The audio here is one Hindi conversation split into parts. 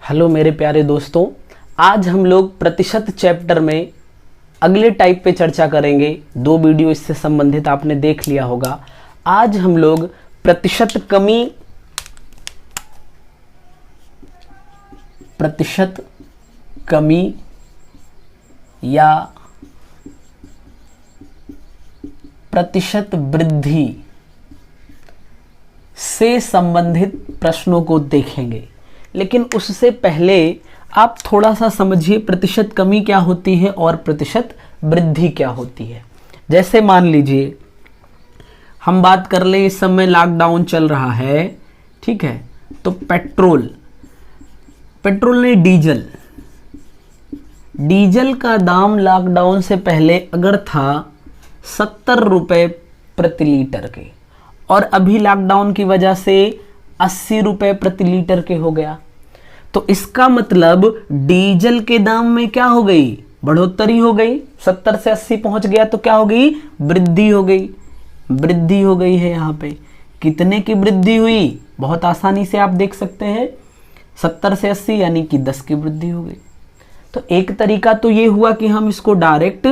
हेलो मेरे प्यारे दोस्तों, आज हम लोग प्रतिशत चैप्टर में अगले टाइप पे चर्चा करेंगे। 2 वीडियो इससे संबंधित आपने देख लिया होगा। आज हम लोग प्रतिशत कमी या प्रतिशत वृद्धि से संबंधित प्रश्नों को देखेंगे। लेकिन उससे पहले आप थोड़ा सा समझिए प्रतिशत कमी क्या होती है और प्रतिशत वृद्धि क्या होती है। जैसे मान लीजिए हम बात कर लें, इस समय लॉकडाउन चल रहा है, ठीक है, तो पेट्रोल नहीं, डीजल का दाम लॉकडाउन से पहले अगर था 70 रुपए प्रति लीटर के, और अभी लॉकडाउन की वजह से 80 रुपए प्रति लीटर के हो गया, तो इसका मतलब डीजल के दाम में क्या हो गई? बढ़ोतरी हो गई। 70 से 80 पहुंच गया तो क्या हो गई? वृद्धि हो गई। वृद्धि हो गई है। यहाँ पे कितने की वृद्धि हुई? बहुत आसानी से आप देख सकते हैं, 70 से 80 यानी कि 10 की वृद्धि हो गई। तो एक तरीका तो ये हुआ कि हम इसको डायरेक्ट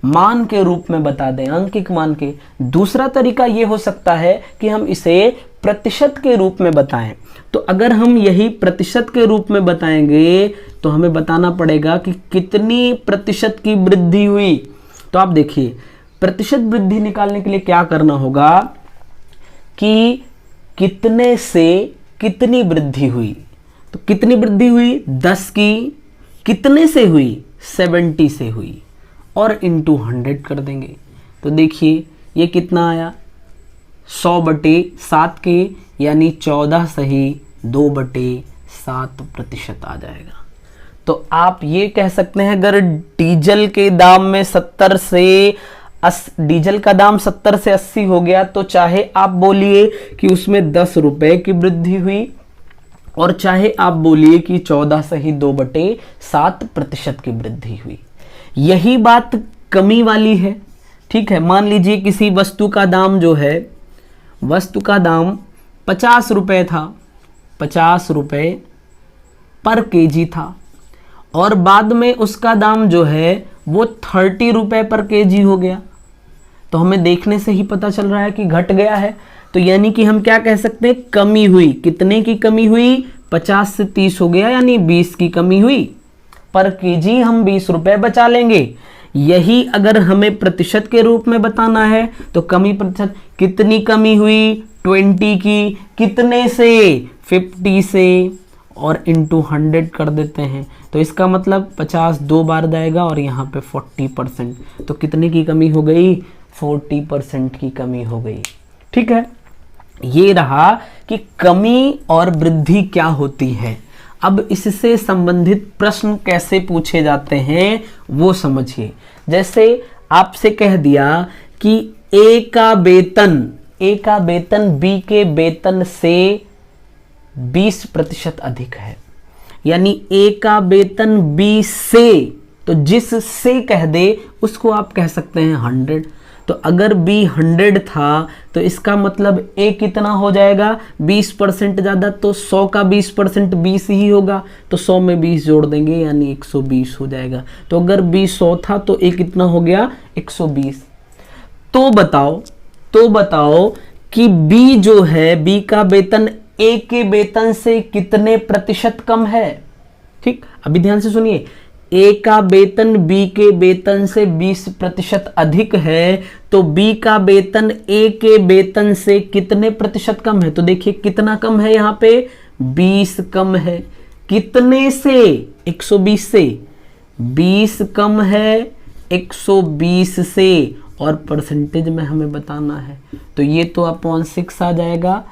मान के रूप में बता दें, अंकिक मान के। दूसरा तरीका ये हो सकता है कि हम इसे प्रतिशत के रूप में बताएं। तो अगर हम यही प्रतिशत के रूप में बताएंगे तो हमें बताना पड़ेगा कि कितनी प्रतिशत की वृद्धि हुई। तो आप देखिए, प्रतिशत वृद्धि निकालने के लिए क्या करना होगा कि कितने से कितनी वृद्धि हुई। तो कितनी वृद्धि हुई? 10 की। कितने से हुई? 70 से हुई, और इंटू 100 कर देंगे। तो देखिए ये कितना आया? 100/7 के, यानी 14 सही 2/7% आ जाएगा। तो आप ये कह सकते हैं, अगर डीजल के दाम में 70 से डीजल का दाम 70 से 80 हो गया, तो चाहे आप बोलिए कि उसमें 10 रुपए की वृद्धि हुई, और चाहे आप बोलिए कि 14 सही 2/7% की वृद्धि हुई। यही बात कमी वाली है, ठीक है। मान लीजिए किसी वस्तु का दाम जो है, वस्तु का दाम 50 रुपए था, 50 रुपए पर केजी था, और बाद में उसका दाम जो है वो 30 रुपए पर केजी हो गया। तो हमें देखने से ही पता चल रहा है कि घट गया है। तो यानी कि हम क्या कह सकते हैं? कमी हुई। कितने की कमी हुई? 50 से 30 हो गया, यानी 20 की कमी हुई। पर केजी हम 20 रुपए बचा लेंगे। यही अगर हमें प्रतिशत के रूप में बताना है तो कमी प्रतिशत, कितनी कमी हुई? 20 की। कितने से? 50 से, और इंटू 100 कर देते हैं। तो इसका मतलब 50 2 बार जाएगा, और यहाँ पे 40%। तो कितने की कमी हो गई? 40% की कमी हो गई। ठीक है, ये रहा कि कमी और वृद्धि क्या होती है। अब इससे संबंधित प्रश्न कैसे पूछे जाते हैं वो समझिए। जैसे आपसे कह दिया कि ए का वेतन बी के वेतन से 20% अधिक है, यानी ए का वेतन बी से, तो जिस से कह दे उसको आप कह सकते हैं 100। तो अगर B 100 था तो इसका मतलब A कितना हो जाएगा? 20% ज़्यादा, तो 100 का 20% 20 ही होगा, तो 100 में 20 जोड़ देंगे, यानी 120 हो जाएगा। तो अगर B 100 था तो A कितना हो गया? 120। तो बताओ कि B जो है, B का वेतन A के वेतन से कितने प्रतिशत कम है? ठीक, अभी ध्यान से सुनिए। ए का वेतन बी के वेतन से 20% अधिक है, तो बी का वेतन ए के वेतन से कितने प्रतिशत कम है? तो देखिए कितना कम है यहाँ पे? 20 कम है। कितने से? 120 से। 20 कम है 120 से, और परसेंटेज में हमें बताना है, तो ये तो अपॉन 6 आ जाएगा।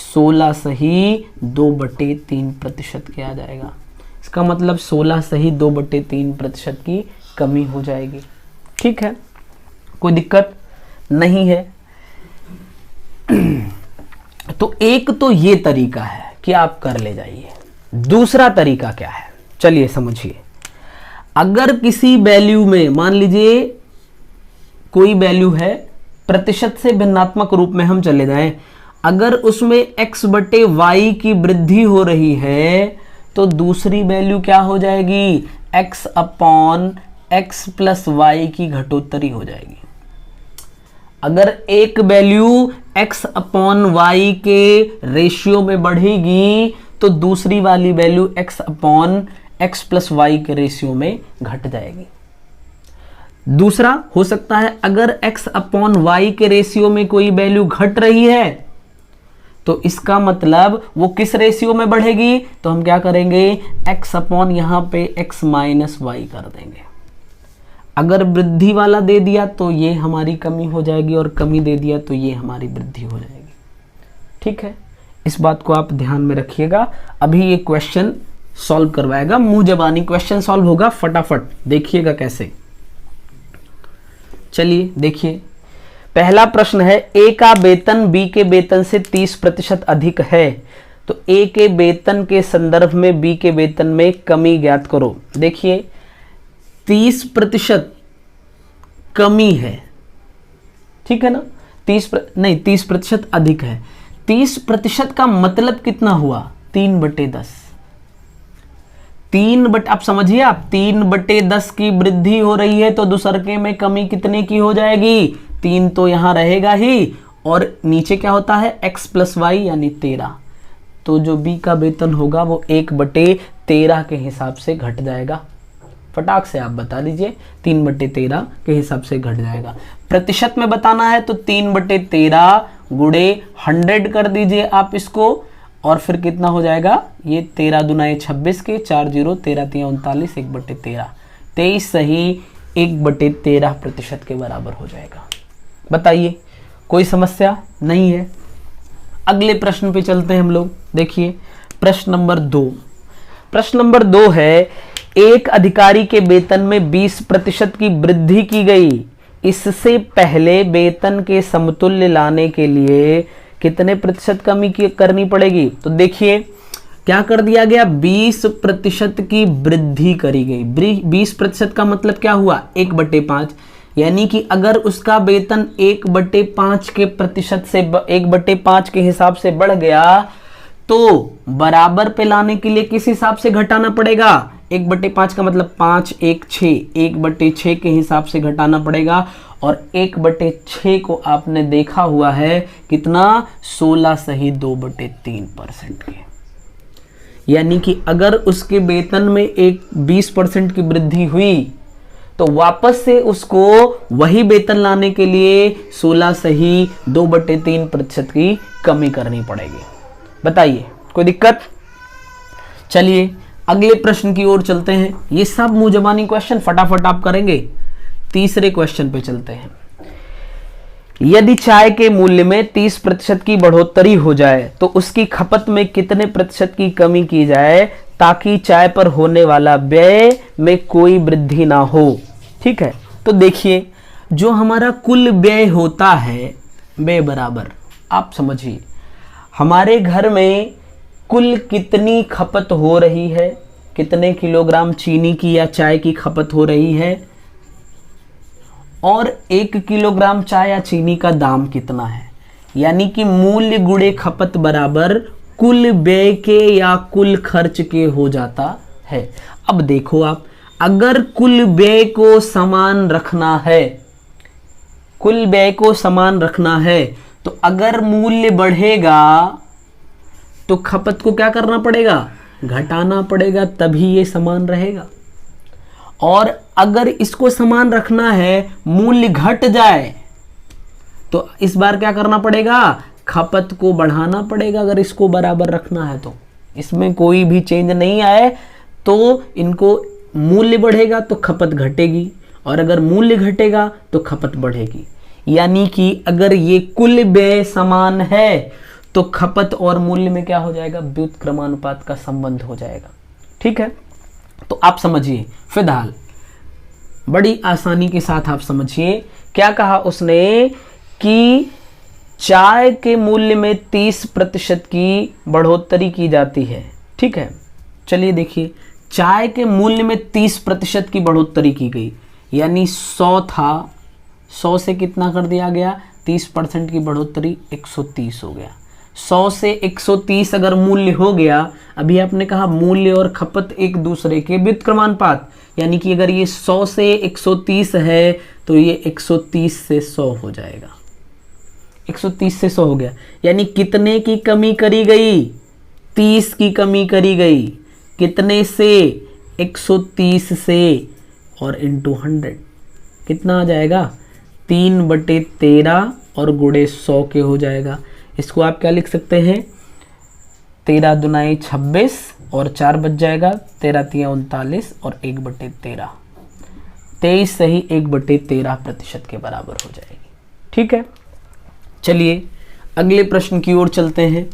16 सही 2/3% के आ जाएगा। इसका मतलब 16 सही 2/3% की कमी हो जाएगी। ठीक है, कोई दिक्कत नहीं है। तो एक तो ये तरीका है कि आप कर ले जाइए। दूसरा तरीका क्या है, चलिए समझिए। अगर किसी वैल्यू में, मान लीजिए कोई वैल्यू है, प्रतिशत से भिन्नात्मक रूप में हम चले जाएं, अगर उसमें x/y की वृद्धि हो रही है, तो दूसरी वैल्यू क्या हो जाएगी, x upon x plus y की घटोत्तरी हो जाएगी। अगर एक वैल्यू x अपॉन वाई के रेशियो में बढ़ेगी तो दूसरी वाली value x upon x plus y के रेशियो में घट जाएगी। दूसरा हो सकता है अगर x अपॉन वाई के रेशियो में कोई वैल्यू घट रही है तो इसका मतलब वो किस रेशियो में बढ़ेगी, तो हम क्या करेंगे, x अपॉन यहां पे x माइनस वाई कर देंगे। अगर वृद्धि वाला दे दिया तो ये हमारी कमी हो जाएगी और कमी दे दिया तो ये हमारी वृद्धि हो जाएगी। ठीक है, इस बात को आप ध्यान में रखिएगा। अभी ये क्वेश्चन सॉल्व करवाएगा, मुंह जबानी क्वेश्चन सॉल्व होगा, फटाफट देखिएगा कैसे। चलिए देखिए, पहला प्रश्न है, ए का वेतन बी के वेतन से 30% अधिक है, तो ए के वेतन के संदर्भ में बी के वेतन में कमी ज्ञात करो। देखिए 30% कमी है, ठीक है ना, 30% अधिक है। 30% का मतलब कितना हुआ, 3/10। आप समझिए, आप 3/10 की वृद्धि हो रही है तो दूसरके में कमी कितने की हो जाएगी, 3 तो यहां रहेगा ही, और नीचे क्या होता है x प्लस वाई यानी 13। तो जो b का वेतन होगा वो 1/13 के हिसाब से घट जाएगा। फटाक से आप बता दीजिए, 3/13 के हिसाब से घट जाएगा। प्रतिशत में बताना है तो 3/13 गुणे 100 कर दीजिए आप इसको, और फिर कितना हो जाएगा, ये 13 दूना 26 के 4 0 13 3 39 1/13, 23 सही 1/13% के बराबर हो जाएगा। बताइए कोई समस्या नहीं है। अगले प्रश्न पे चलते हैं हम लोग। देखिए प्रश्न नंबर 2। प्रश्न नंबर 2 है, एक अधिकारी के वेतन में 20% की वृद्धि की गई, इससे पहले वेतन के समतुल्य लाने के लिए कितने प्रतिशत कमी करनी पड़ेगी। तो देखिए क्या कर दिया गया, 20% की वृद्धि करी गई। 20% का मतलब क्या हुआ, 1/5, यानी कि अगर उसका वेतन 1/5 के प्रतिशत से 1/5 के हिसाब से बढ़ गया तो बराबर पे लाने के लिए किस हिसाब से घटाना पड़ेगा, 1/5 का मतलब 5 1 6, 1/6 के हिसाब से घटाना पड़ेगा। और 1/6 को आपने देखा हुआ है कितना, 16 सही 2/3% के। यानी कि अगर उसके वेतन में एक 20% की वृद्धि हुई तो वापस से उसको वही वेतन लाने के लिए 16 सही 2/3% की कमी करनी पड़ेगी। बताइए कोई दिक्कत। चलिए अगले प्रश्न की ओर चलते हैं। ये सब मुंह जबानी क्वेश्चन फटाफट आप करेंगे। तीसरे क्वेश्चन पे चलते हैं। यदि चाय के मूल्य में 30% की बढ़ोतरी हो जाए तो उसकी खपत में कितने प्रतिशत की कमी की जाए ताकि चाय पर होने वाला व्यय में कोई वृद्धि ना हो। ठीक है, तो देखिए जो हमारा कुल व्यय होता है व्यय बराबर, आप समझिए हमारे घर में कुल कितनी खपत हो रही है, कितने किलोग्राम चीनी की या चाय की खपत हो रही है, और 1 किलोग्राम चाय या चीनी का दाम कितना है। यानी कि मूल्य गुणे खपत बराबर कुल व्यय के या कुल खर्च के हो जाता है। अब देखो आप, अगर कुल व्यय को समान रखना है, कुल व्यय को समान रखना है तो अगर मूल्य बढ़ेगा तो खपत को क्या करना पड़ेगा, घटाना पड़ेगा, तभी ये समान रहेगा। और अगर इसको समान रखना है, मूल्य घट जाए तो इस बार क्या करना पड़ेगा, खपत को बढ़ाना पड़ेगा। अगर इसको बराबर रखना है तो इसमें कोई भी चेंज नहीं आए तो इनको मूल्य बढ़ेगा तो खपत घटेगी, और अगर मूल्य घटेगा तो खपत बढ़ेगी। यानी कि अगर ये कुल व्यय समान है तो खपत और मूल्य में क्या हो जाएगा, व्युत्क्रमानुपात का संबंध हो जाएगा। ठीक है, तो आप समझिए फिलहाल बड़ी आसानी के साथ आप समझिए क्या कहा उसने कि चाय के मूल्य में 30% की बढ़ोतरी की जाती है। ठीक है, चलिए देखिए चाय के मूल्य में 30% की बढ़ोतरी की गई, यानी 100 था, 100 से कितना कर दिया गया, 30% की बढ़ोतरी 130 हो गया। 100 से 130 अगर मूल्य हो गया, अभी आपने कहा मूल्य और खपत एक दूसरे के व्युत्क्रमानुपात, यानी कि अगर ये 100 से 130 है तो ये 130 से 100 हो जाएगा। 130 से 100 हो गया, यानी कितने की कमी करी गई? 30 की कमी करी गई। कितने से? 130 से, और इंटू 100 कितना आ जाएगा? 3/13 और गुणे 100 के हो जाएगा। इसको आप क्या लिख सकते हैं? 13 दुनाई 26 और 4 बच जाएगा, 13 तिया 39 और 1/13, 23 सही 1/13% के बराबर हो जाएगी। ठीक है, चलिए अगले प्रश्न की ओर चलते हैं।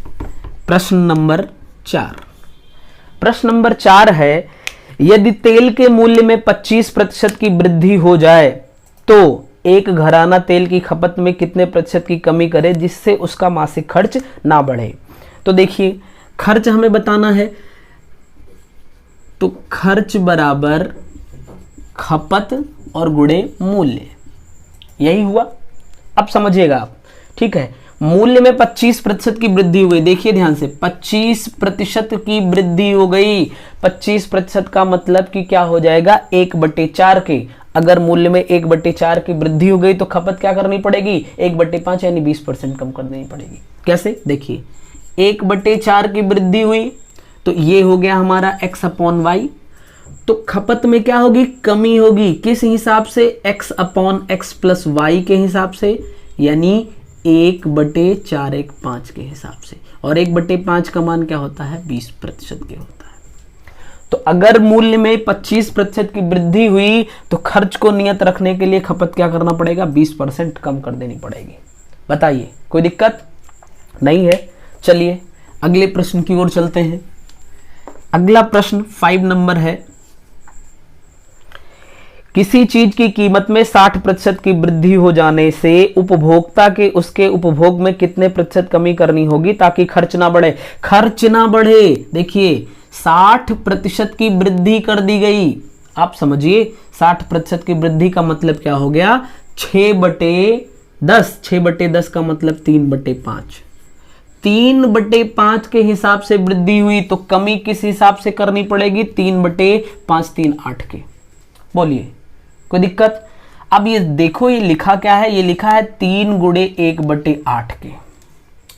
प्रश्न नंबर 4। प्रश्न नंबर 4 है, यदि तेल के मूल्य में 25% की वृद्धि हो जाए तो एक घराना तेल की खपत में कितने प्रतिशत की कमी करे जिससे उसका मासिक खर्च ना बढ़े? तो देखिए, खर्च हमें बताना है, तो खर्च बराबर खपत और गुणे मूल्य, यही हुआ। अब समझिएगा आप, ठीक है। मूल्य में 25% की वृद्धि हुई, देखिए ध्यान से, 25% की वृद्धि हो गई। 25% का मतलब कि क्या हो जाएगा? 1/4 के। अगर मूल्य में 1/4 की वृद्धि हो गई तो खपत क्या करनी पड़ेगी? 1/5 यानी 20% कम कर देनी पड़ेगी। कैसे? देखिए, 1/4 की वृद्धि हुई तो ये हो गया हमारा x/y। तो खपत में क्या होगी? कमी होगी। किस हिसाब से? x/x + y के हिसाब से, यानी 1/415 के हिसाब से। और 1/5 का मान क्या होता है? 20% के होता है। तो अगर मूल्य में 25% की वृद्धि हुई तो खर्च को नियत रखने के लिए खपत क्या करना पड़ेगा? 20% कम कर देनी पड़ेगी। बताइए, कोई दिक्कत नहीं है? चलिए अगले प्रश्न की ओर चलते हैं। अगला प्रश्न 5 नंबर है, किसी चीज की कीमत में 60% की वृद्धि हो जाने से उपभोक्ता के उसके उपभोग में कितने प्रतिशत कमी करनी होगी ताकि खर्च ना बढ़े? खर्च ना बढ़े। देखिए, 60% की वृद्धि कर दी गई। आप समझिए, 60% की वृद्धि का मतलब क्या हो गया? 6/10। 6/10 का मतलब 3/5। 3/5 के हिसाब से वृद्धि हुई तो कमी किस हिसाब से करनी पड़ेगी? 3/5, 3 8 के। बोलिए, कोई दिक्कत? अब ये देखो, ये लिखा क्या है? ये लिखा है 3 गुणे 1/8 के।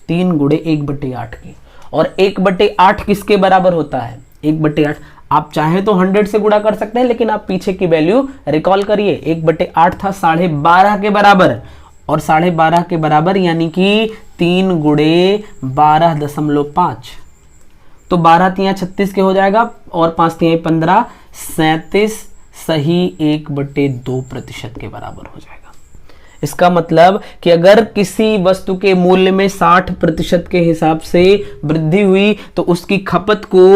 3 गुणे 1/8 के। और 1/8 किसके बराबर होता है? 1/8 आप चाहे तो 100 से गुणा कर सकते हैं, लेकिन आप पीछे की वैल्यू रिकॉल करिए। 1/8 था 12.5 के बराबर, और 12.5 के बराबर यानी कि 3 गुणे 12.5। तो 12 तिया 36 के हो जाएगा, और 5 तिया 15, 37 सही 1/2% के बराबर हो जाएगा। इसका मतलब कि अगर किसी वस्तु के मूल्य में 60% के हिसाब से वृद्धि हुई तो उसकी खपत को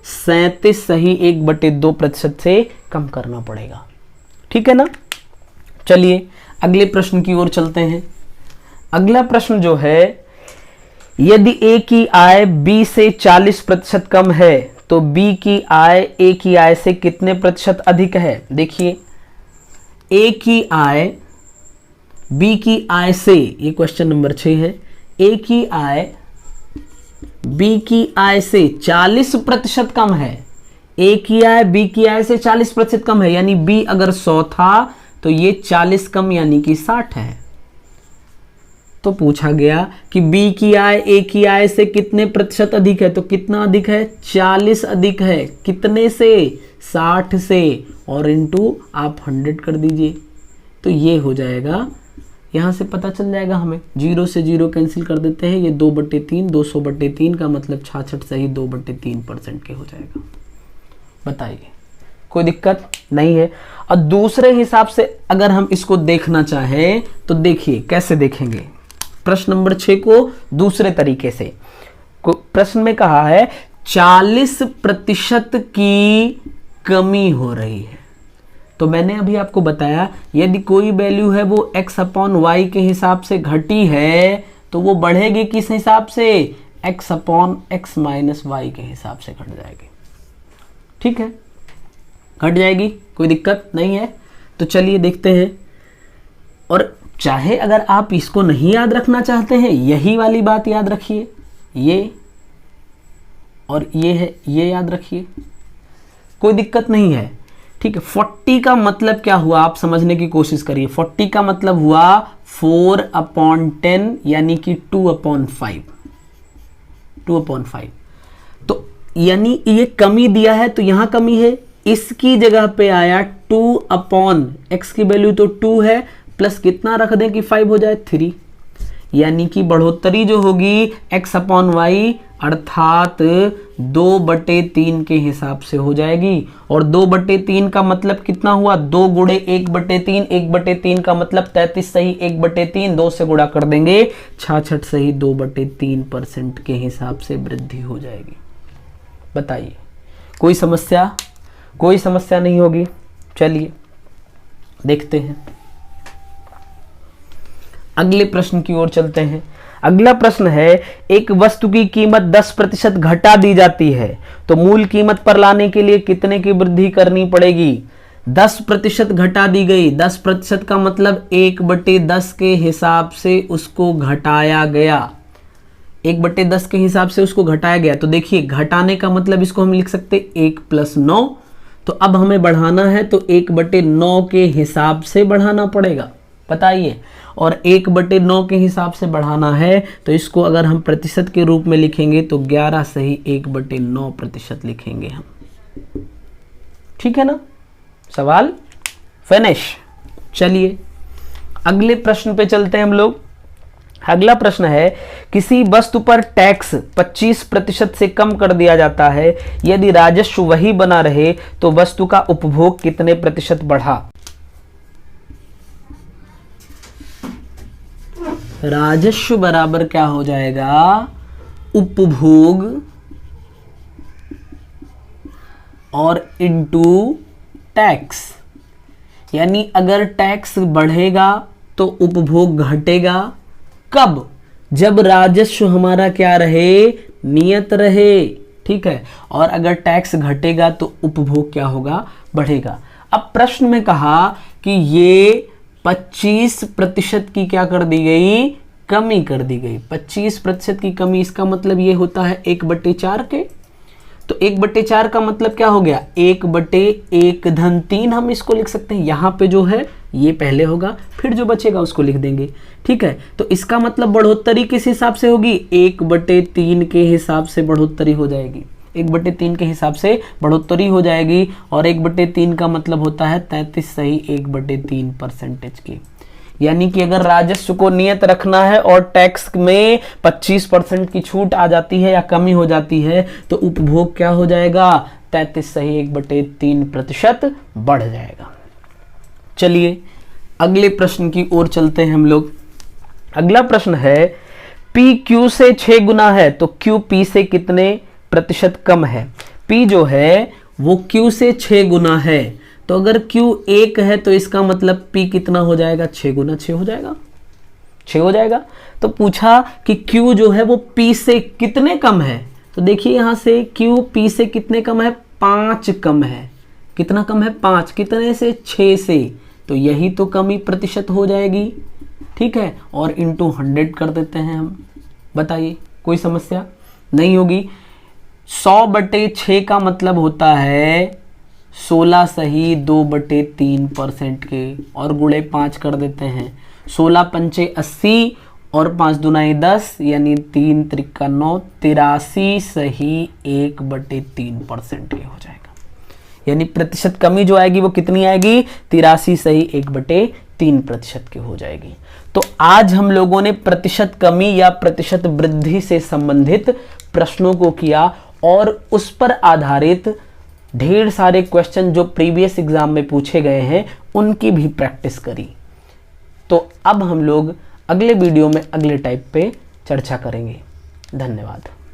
37 सही 1/2% से कम करना पड़ेगा। ठीक है ना? चलिए अगले प्रश्न की ओर चलते हैं। अगला प्रश्न जो है, यदि ए की आय बी से 40% कम है तो बी की आय ए की आय से कितने प्रतिशत अधिक है? देखिए, ए की आय बी की आय से, ये क्वेश्चन नंबर 6 है, ए की आय बी की आय से 40% कम है। ए की आय बी की आय से 40% कम है, यानी बी अगर 100 था तो ये 40 कम यानी कि 60 है। तो पूछा गया कि बी की आय ए की आय से कितने प्रतिशत अधिक है? तो कितना अधिक है? 40 अधिक है। कितने से? 60 से, और इंटू आप 100 कर दीजिए तो ये हो जाएगा। यहां से पता चल जाएगा हमें, 0 से 0 कैंसिल कर देते हैं, ये 2/3, 200/3 का मतलब 66 सही 2/3% के हो जाएगा। बताइए, कोई दिक्कत नहीं है? और दूसरे हिसाब से अगर हम इसको देखना चाहें तो देखिए कैसे देखेंगे प्रश्न नंबर 6 को दूसरे तरीके से। प्रश्न में कहा है 40% की कमी हो रही है। तो मैंने अभी आपको बताया, यदि कोई वैल्यू है वो x/y के हिसाब से घटी है तो वो बढ़ेगी किस हिसाब से? x/x - y के हिसाब से घट जाएगी। ठीक है, घट जाएगी, कोई दिक्कत नहीं है। तो चलिए देखते हैं। और चाहे अगर आप इसको नहीं याद रखना चाहते हैं, यही वाली बात याद रखिए। ये और ये है, ये याद रखिए, कोई दिक्कत नहीं है, ठीक है। 40 का मतलब क्या हुआ आप समझने की कोशिश करिए। 40 का मतलब हुआ 4/10 यानी कि 2/5, 2/5। तो यानी ये कमी दिया है तो यहां कमी है, इसकी जगह पे आया 2/x की वैल्यू तो 2 है, प्लस कितना रख दें कि 5 हो जाए 3, यानी कि बढ़ोतरी जो होगी x/y अर्थात 2/3 के हिसाब से हो जाएगी। और 2/3 का मतलब कितना हुआ, 2 गुणे 1/3, 1/3 का मतलब 33 सही 1/3, 2 से गुणा कर देंगे, 66 सही 2/3% के हिसाब से वृद्धि हो जाएगी। बताइए कोई समस्या? कोई समस्या नहीं होगी। चलिए देखते हैं, अगले प्रश्न की ओर चलते हैं। अगला प्रश्न है, एक वस्तु की कीमत 10% घटा दी जाती है तो मूल कीमत पर लाने के लिए कितने की वृद्धि करनी पड़ेगी? 10% घटा दी गई, 10% का मतलब 1/10 के हिसाब से उसको घटाया गया, 1/10 के हिसाब से उसको घटाया गया। तो देखिए घटाने का मतलब इसको हम लिख सकते 1 + 9, तो अब हमें बढ़ाना है तो 1/9 के हिसाब से बढ़ाना पड़ेगा। बताइए, और 1/9 के हिसाब से बढ़ाना है तो इसको अगर हम प्रतिशत के रूप में लिखेंगे तो 11 सही 1/9% लिखेंगे हम। ठीक है ना, सवाल फिनिश। चलिए अगले प्रश्न पे चलते हैं हम लोग। अगला प्रश्न है, किसी वस्तु पर टैक्स 25% से कम कर दिया जाता है, यदि राजस्व वही बना रहे तो वस्तु का उपभोग कितने प्रतिशत बढ़ा? राजस्व बराबर क्या हो जाएगा, उपभोग और इनटू टैक्स। यानी अगर टैक्स बढ़ेगा तो उपभोग घटेगा। कब? जब राजस्व हमारा क्या रहे, नियत रहे। ठीक है, और अगर टैक्स घटेगा तो उपभोग क्या होगा, बढ़ेगा। अब प्रश्न में कहा कि ये 25% की क्या कर दी गई, कमी कर दी गई। 25% की कमी, इसका मतलब ये होता है 1/4 के। तो 1/4 का मतलब क्या हो गया, 1/1/3 हम इसको लिख सकते हैं। यहां पे जो है ये पहले होगा, फिर जो बचेगा उसको लिख देंगे। ठीक है, तो इसका मतलब बढ़ोतरी किस हिसाब से होगी, 1/3 के हिसाब से बढ़ोतरी हो जाएगी। 1/3 के हिसाब से बढ़ोतरी हो जाएगी, और 1/3 का मतलब होता है 33 सही 1/3% की। यानी कि अगर राजस्व को नियत रखना है और टैक्स में 25% की छूट आ जाती है या कमी हो जाती है तो उपभोग क्या हो जाएगा, 33 सही 1/3% बढ़ जाएगा। चलिए अगले प्रश्न की ओर चलते हैं हम लोग। अगला प्रश्न है, P Q से 6 गुना है तो Q P से कितने प्रतिशत कम है? P जो है वो Q से 6 गुना है, तो अगर Q 1 है तो इसका मतलब P कितना हो जाएगा, 6 गुना 6 हो जाएगा, 6 हो जाएगा। तो पूछा कि Q जो है वो P से कितने कम है, तो देखिए यहां से Q P से कितने कम है, 5 कम है। कितना कम है, 5। कितने से, 6 से। तो यही तो कमी प्रतिशत हो जाएगी। ठीक है, और इंटू 100 कर देते हैं हम। बताइए कोई समस्या नहीं होगी। 100/6 का मतलब होता है 16 सही 2/3% के, और गुणे 5 कर देते हैं। 16 पंचे 80 और 5 दूनाई 10 यानी 3 त्रिका 9, 83 सही 1/3% के हो जाएगा। यानी प्रतिशत कमी जो आएगी वो कितनी आएगी, 83 सही 1/3% की हो जाएगी। तो आज हम लोगों ने प्रतिशत कमी या प्रतिशत वृद्धि से संबंधित प्रश्नों को किया और उस पर आधारित ढेर सारे क्वेश्चन जो प्रीवियस एग्जाम में पूछे गए हैं उनकी भी प्रैक्टिस करी। तो अब हम लोग अगले वीडियो में अगले टाइप पे चर्चा करेंगे। धन्यवाद।